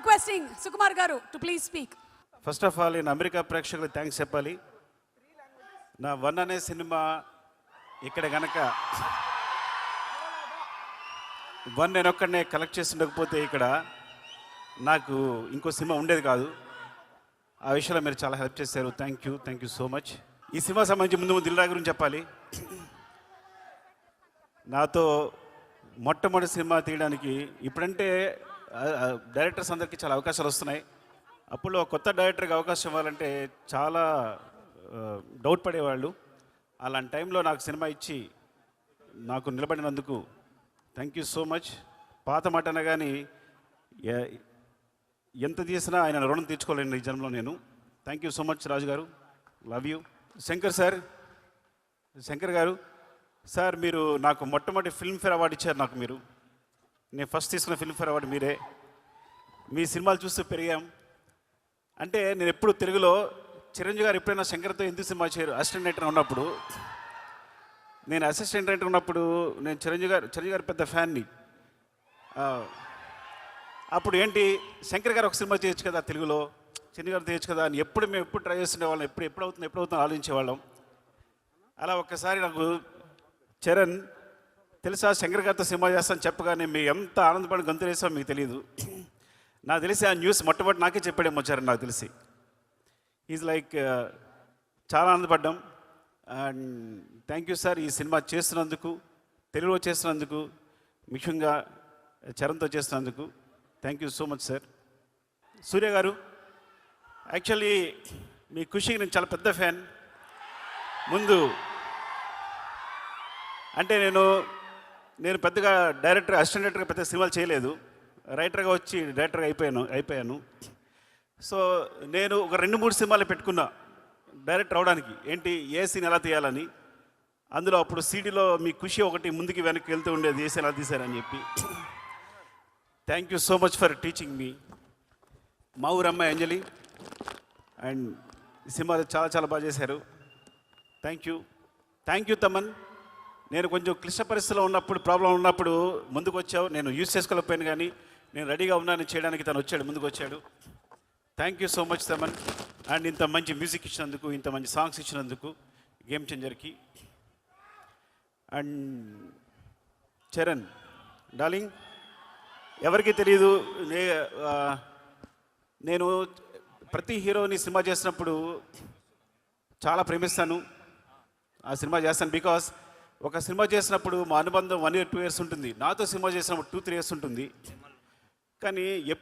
requesting Sukumar Garu to please speak. First of all నేను America ప్రేక్షకులకు thanks చెప్పాలి. నా వన్ అనే సినిమా ఇక్కడ గనక వన్ నేను ఒక్కడనే కలెక్ట్ చేసి ఉండకపోతే ఇక్కడ నాకు ఇంకో సినిమా ఉండేది కాదు. ఆ విషయంలో మీరు చాలా హెల్ప్ చేశారు. Thank you so much. ఈ సినిమా సంబంధించి ముందు దిల్ రాజు గురించి చెప్పాలి. నాతో మొట్టమొదటి సినిమా తీయడానికి ఇప్పుడంటే డైరెక్టర్స్ అందరికీ చాలా అవకాశాలు వస్తున్నాయి. అప్పుడు కొత్త డైరెక్టర్కి అవకాశం ఇవ్వాలంటే చాలా డౌట్ పడేవాళ్ళు. అలాంటి టైంలో నాకు సినిమా ఇచ్చి నాకు నిలబడినందుకు థ్యాంక్ యూ సో మచ్. పాత మాట అనగాని ఎంత తీసినా ఆయన రుణం తీర్చుకోలేను ఈ జన్మలో నేను. థ్యాంక్ యూ సో మచ్ రాజు గారు, లవ్ యూ. శంకర్ గారు సార్, మీరు నాకు మొట్టమొదటి ఫిల్మ్ఫేర్ అవార్డు ఇచ్చారు. నాకు మీరు నేను ఫస్ట్ తీసుకున్న ఫిల్మ్ఫేర్ అవార్డు మీరే. మీ సినిమాలు చూస్తూ పెరిగాం. అంటే నేను ఎప్పుడు తెలుగులో చిరంజీవి గారు ఎప్పుడైనా శంకర్తో ఎందుకు సినిమా చేయరు అసిస్టెంట్ డైరెక్టర్ ఉన్నప్పుడు, నేను అసిస్టెంట్ డైరెక్టర్ ఉన్నప్పుడు నేను చిరంజీవి గారు పెద్ద ఫ్యాన్ని. అప్పుడు ఏంటి శంకర్ గారు ఒక సినిమా చేయొచ్చు కదా తెలుగులో, చిరంజీవి గారు చేయొచ్చు కదా అని మేము ఎప్పుడు ట్రై చేస్తుండేవాళ్ళం. ఎప్పుడు అవుతుందో ఆలోచించేవాళ్ళం. అలా ఒక్కసారి నాకు చరణ్ తెలుసా శంకర్ గారితో సినిమా చేస్తాను చెప్పగానే మేము ఎంత ఆనందపడి గంతులు వేసామో మీకు తెలియదు. నాకు తెలిసి ఆ న్యూస్ మొట్టమొదటి నాకే చెప్పాడేమో చరణ్, నాకు తెలిసి. ఈజ్ లైక్ చాలా ఆనందపడ్డాం. అండ్ థ్యాంక్ యూ సార్, ఈ సినిమా చేస్తున్నందుకు, తెలుగులో చేస్తున్నందుకు, ముఖ్యంగా చరణ్తో చేస్తున్నందుకు thank you so much sir. Surya garu, actually మీ ఖుషికి నేను చాలా పెద్ద ఫ్యాన్. ముందు అంటే నేను పెద్దగా డైరెక్టర్ అసిస్టెంట్ డైరెక్టర్గా పెద్ద సినిమాలు చేయలేదు. రైటర్గా వచ్చి డైరెక్టర్గా అయిపోయాను. సో నేను ఒక 2-3 సినిమాలు పెట్టుకున్నా డైరెక్టర్ అవడానికి. ఏంటి ఏ సీన్ ఎలా తీయాలని. అందులో అప్పుడు సీడీలో మీ ఖుషి ఒకటి ముందుకి వెనక్కి వెళ్తూ ఉండేది, ఏ సీన్ ఎలా తీశారని చెప్పి. Thank you so much for teaching మీ. మా ఊరు అమ్మాయి అంజలి అండ్ ఈ సినిమా చాలా బాగా చేశారు. Thank you Thaman. నేను కొంచెం క్లిష్ట పరిస్థితిలో ఉన్నప్పుడు, ప్రాబ్లం ఉన్నప్పుడు ముందుకు వచ్చావు. నేను యూజ్ చేసుకోలేకపోయాను, కానీ నేను రెడీగా ఉన్నాను చేయడానికి. తను వచ్చాడు, ముందుకు వచ్చాడు. Thank you so much Thaman. And ఇంత మంచి మ్యూజిక్ ఇచ్చినందుకు, ఇంత మంచి సాంగ్స్ ఇచ్చినందుకు గేమ్ చేంజర్కి. అండ్ చరణ్ డార్లింగ్, ఎవరికి తెలియదు, నేను ప్రతి హీరోని సినిమా చేసినప్పుడు చాలా ప్రేమిస్తాను. ఆ సినిమా చేస్తాను బికాస్ ఒక సినిమా చేసినప్పుడు మా అనుబంధం 1 year 2 years ఉంటుంది. నాతో సినిమా చేసినప్పుడు 2-3 years ఉంటుంది. కానీ